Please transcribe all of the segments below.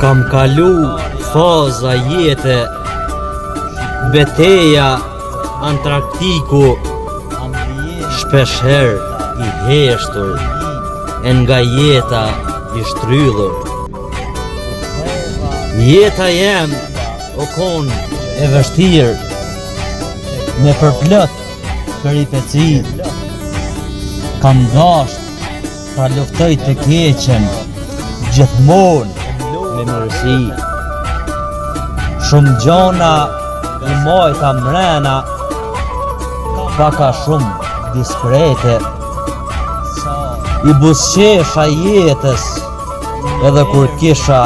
Kam kalu faza jete, beteja Antarktiku, shpesher i heshtur, e nga jeta i shtrydhur. Jeta jem o kon e vështirë, me përplot peripeci, kam dasht pra luftoj të keqen, gjithmonë me mirësi. Shumë gjona i mojta mrena, paka shumë diskrete, i busqesha jetës edhe kur kisha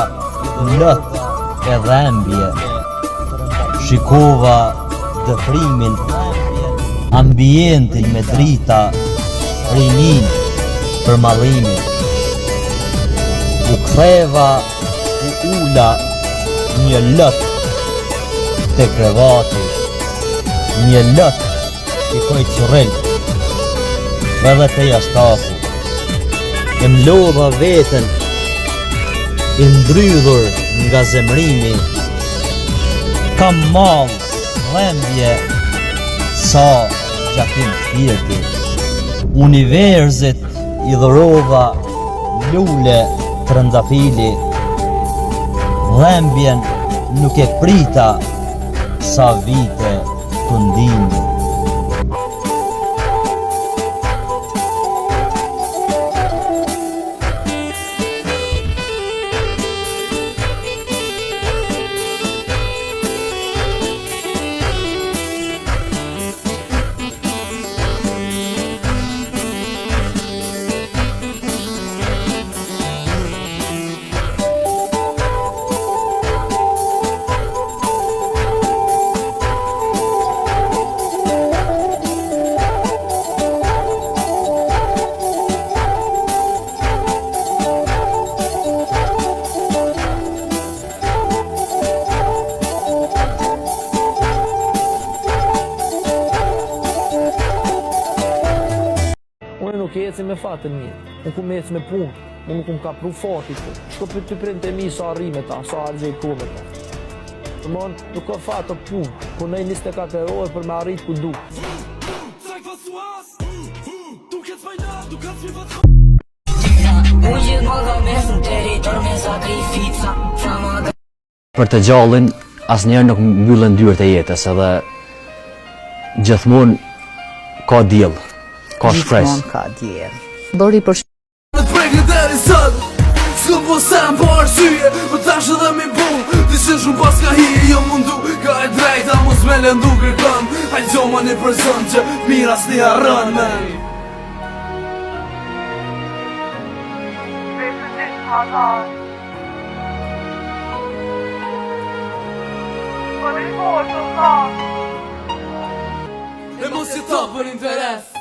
lot e dhembje. Shikova dëfrimin, ambientin me drita, rinin për mallimin. U ktheva u ula një lot te krevati, një lot i koj currel, edhe te jashtaku. E mlodha veten, i ndrydhur nga zemrimi, kam mall, dhembje, sa gjakim shpirti. Universit i dhurova lule trëndafili, dhembjen nuk e prita sa vite të ndimi. Nuk eci me fatën një, unë ku me eci me punë, unë nuk më ka pru fati të. Shko për të prindë të mi sa arri ta, sa argjej ku me ta. Përmon, nuk ka fatë të punë, punoj 24 orë për me arrit ku du. Për të gjallin, asnjëherë nuk mbyllen dyert e jetës, edhe gjithmonë ka diell. Ka shpresë. Ka djerë. Bëri për Në prekën deri sot, s'ko po sem po arsye, po tash edhe mi bu, dishe shumë pas ka hije, jo mundu, ka e drejta, mos me lëndu kërkën, hajtë gjoma një person që mira s'ni harrën, men. E mos i to për interes.